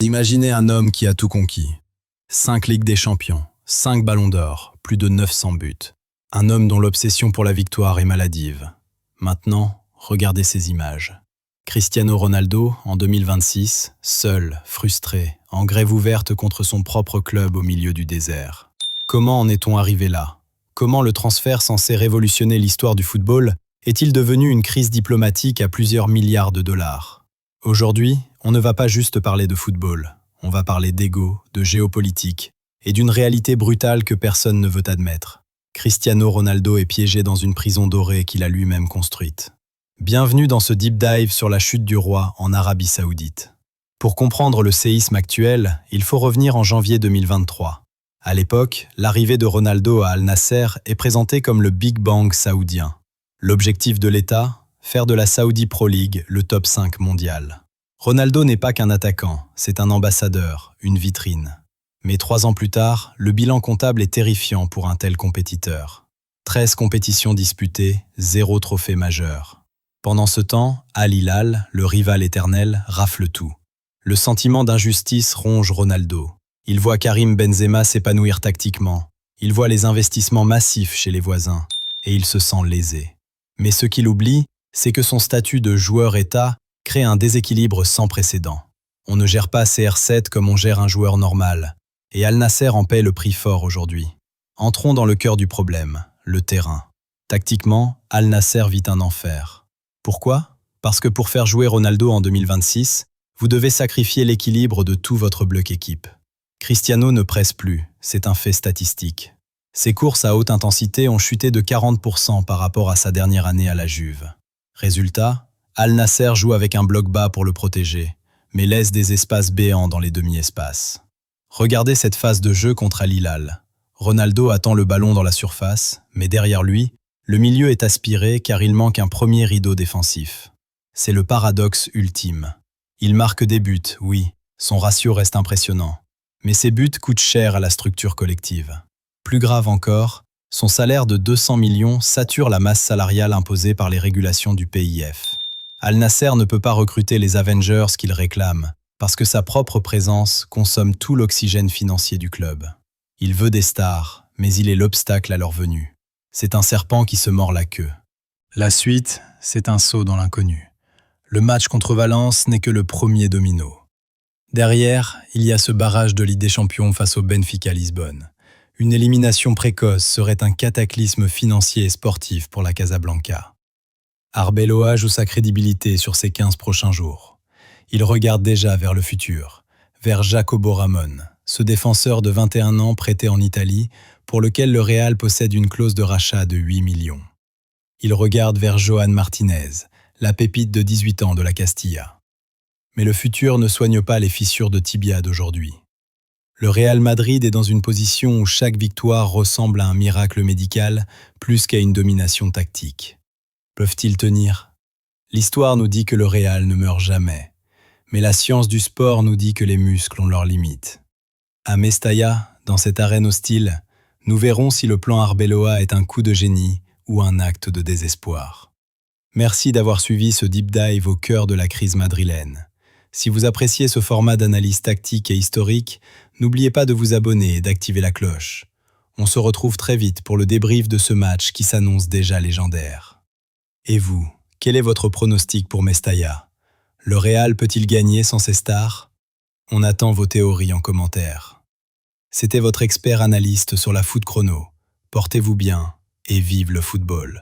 Imaginez un homme qui a tout conquis. 5 Ligues des Champions, 5 Ballons d'Or, plus de 900 buts. Un homme dont l'obsession pour la victoire est maladive. Maintenant, regardez ces images. Cristiano Ronaldo, en 2026, seul, frustré, en grève ouverte contre son propre club au milieu du désert. Comment en est-on arrivé là? Comment le transfert censé révolutionner l'histoire du football est-il devenu une crise diplomatique à plusieurs milliards de dollars? Aujourd'hui, on ne va pas juste parler de football, on va parler d'ego, de géopolitique et d'une réalité brutale que personne ne veut admettre. Cristiano Ronaldo est piégé dans une prison dorée qu'il a lui-même construite. Bienvenue dans ce deep dive sur la chute du roi en Arabie Saoudite. Pour comprendre le séisme actuel, il faut revenir en janvier 2023. À l'époque, l'arrivée de Ronaldo à Al Nasser est présentée comme le Big Bang saoudien. L'objectif de l'État, faire de la Saudi Pro League le top 5 mondial. Ronaldo n'est pas qu'un attaquant, c'est un ambassadeur, une vitrine. Mais 3 ans plus tard, le bilan comptable est terrifiant pour un tel compétiteur. 13 compétitions disputées, 0 trophée majeur. Pendant ce temps, Al Hilal, le rival éternel, rafle tout. Le sentiment d'injustice ronge Ronaldo. Il voit Karim Benzema s'épanouir tactiquement. Il voit les investissements massifs chez les voisins. Et il se sent lésé. Mais ce qu'il oublie, c'est que son statut de joueur-État crée un déséquilibre sans précédent. On ne gère pas CR7 comme on gère un joueur normal. Et Al Nasser en paie le prix fort aujourd'hui. Entrons dans le cœur du problème, le terrain. Tactiquement, Al Nasser vit un enfer. Pourquoi? Parce que pour faire jouer Ronaldo en 2026, vous devez sacrifier l'équilibre de tout votre bloc équipe. Cristiano ne presse plus, c'est un fait statistique. Ses courses à haute intensité ont chuté de 40% par rapport à sa dernière année à la Juve. Résultat, Al Nasser joue avec un bloc bas pour le protéger, mais laisse des espaces béants dans les demi-espaces. Regardez cette phase de jeu contre Al Hilal. Ronaldo attend le ballon dans la surface, mais derrière lui, le milieu est aspiré car il manque un premier rideau défensif. C'est le paradoxe ultime. Il marque des buts, oui, son ratio reste impressionnant. Mais ces buts coûtent cher à la structure collective. Plus grave encore, son salaire de 200 millions sature la masse salariale imposée par les régulations du PIF. Al Nasser ne peut pas recruter les Avengers qu'il réclame, parce que sa propre présence consomme tout l'oxygène financier du club. Il veut des stars, mais il est l'obstacle à leur venue. C'est un serpent qui se mord la queue. La suite, c'est un saut dans l'inconnu. Le match contre Valence n'est que le premier domino. Derrière, il y a ce barrage de Ligue des Champions face au Benfica Lisbonne. Une élimination précoce serait un cataclysme financier et sportif pour la Casablanca. Arbeloa joue sa crédibilité sur ces 15 prochains jours. Il regarde déjà vers le futur, vers Jacobo Ramon, ce défenseur de 21 ans prêté en Italie, pour lequel le Real possède une clause de rachat de 8 millions. Il regarde vers Johan Martinez, la pépite de 18 ans de la Castilla. Mais le futur ne soigne pas les fissures de tibia d'aujourd'hui. Le Real Madrid est dans une position où chaque victoire ressemble à un miracle médical plus qu'à une domination tactique. Peuvent-ils tenir? L'histoire nous dit que le Real ne meurt jamais, mais la science du sport nous dit que les muscles ont leurs limites. À Mestalla, dans cette arène hostile, nous verrons si le plan Arbeloa est un coup de génie ou un acte de désespoir. Merci d'avoir suivi ce deep dive au cœur de la crise madrilène. Si vous appréciez ce format d'analyse tactique et historique, n'oubliez pas de vous abonner et d'activer la cloche. On se retrouve très vite pour le débrief de ce match qui s'annonce déjà légendaire. Et vous, quel est votre pronostic pour Mestalla? Le Real peut-il gagner sans ses stars? On attend vos théories en commentaire. C'était votre expert analyste sur la Foot Chrono. Portez-vous bien et vive le football.